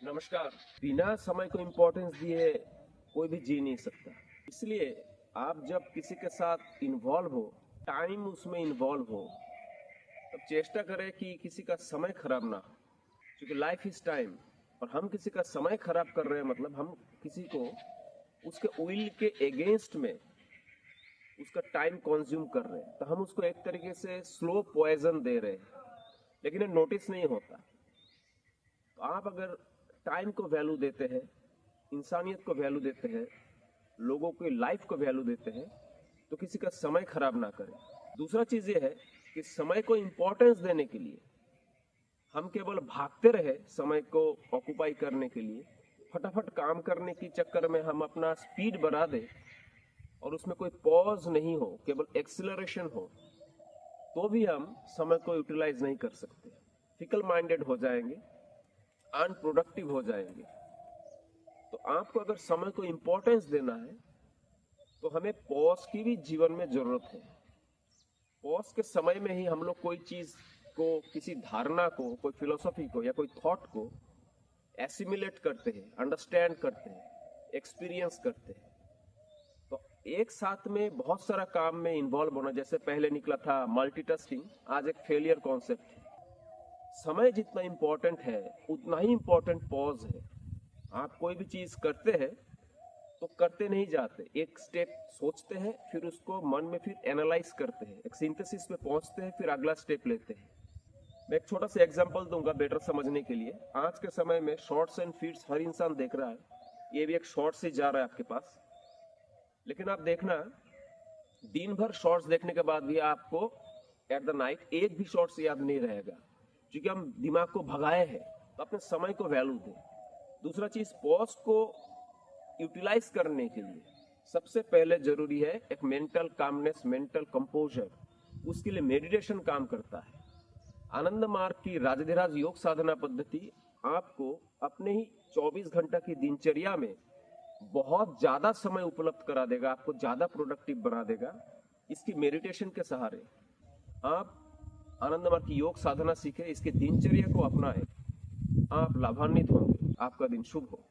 नमस्कार। बिना समय को इम्पोर्टेंस दिए कोई भी जी नहीं सकता। इसलिए आप जब किसी के साथ इन्वॉल्व हो, टाइम उसमें इन्वॉल्व हो, तब चेष्टा करें कि किसी का समय खराब ना हो, क्योंकि लाइफ इज टाइम। और हम किसी का समय खराब कर रहे हैं मतलब हम किसी को उसके विल के अगेंस्ट में उसका टाइम कंज्यूम कर रहे हैं, तो हम उसको एक तरीके से स्लो पॉइजन दे रहे हैं, लेकिन ये नोटिस नहीं होता। तो आप अगर टाइम को वैल्यू देते हैं, इंसानियत को वैल्यू देते हैं, लोगों की लाइफ को वैल्यू देते हैं, तो किसी का समय खराब ना करें। दूसरा चीज ये है कि समय को इंपॉर्टेंस देने के लिए हम केवल भागते रहे, समय को ऑक्युपाई करने के लिए फटाफट काम करने के चक्कर में हम अपना स्पीड बढ़ा दें और उसमें कोई पॉज नहीं हो, केवल एक्सिलरेशन हो, तो भी हम समय को यूटिलाइज नहीं कर सकते। फिकल माइंडेड हो जाएंगे, अनप्रोडक्टिव हो जाएंगे। तो आपको अगर समय को इंपॉर्टेंस देना है तो हमें पॉज की भी जीवन में जरूरत है। पॉज के समय में ही हम लोग कोई चीज को, किसी धारणा को, कोई फिलोसॉफी को या कोई थॉट को एसिमिलेट करते हैं, अंडरस्टैंड करते हैं, एक्सपीरियंस करते हैं। तो एक साथ में बहुत सारा काम में इन्वॉल्व होना, जैसे पहले निकला था मल्टीटास्किंग, आज एक फेलियर कॉन्सेप्ट है। समय जितना इंपॉर्टेंट है उतना ही इंपॉर्टेंट पॉज है। आप कोई भी चीज करते हैं तो करते नहीं जाते, एक स्टेप सोचते हैं, फिर उसको मन में फिर एनालाइज करते हैं, एक सिंथेसिस पे पहुंचते हैं, फिर अगला स्टेप लेते हैं। मैं एक छोटा सा एग्जांपल दूंगा बेटर समझने के लिए। आज के समय में शॉर्ट्स एंड फीड्स हर इंसान देख रहा है, ये भी एक शॉर्ट्स ही जा रहा है आपके पास। लेकिन आप देखना, दिन भर शॉर्ट्स देखने के बाद भी आपको एट द नाइट एक भी शॉर्ट्स याद नहीं रहेगा, क्योंकि हम दिमाग को भगाए हैं। तो अपने समय को वैल्यू दें। दूसरा चीज, पॉज को यूटिलाइज करने के लिए सबसे पहले जरूरी है एक मेंटल कामनेस, मेंटल कंपोजर। उसके लिए मेडिटेशन काम करता है। आनंद मार्ग की राजधिराज योग साधना पद्धति आपको अपने ही 24 घंटा की दिनचर्या में बहुत ज्यादा समय उपलब्ध करा देगा, आपको ज्यादा प्रोडक्टिव बना देगा। इसकी मेडिटेशन के सहारे आप आनंद मार्ग की योग साधना सीखे, इसके दिनचर्या को अपनाएं, आप लाभान्वित होंगे। आपका दिन शुभ हो।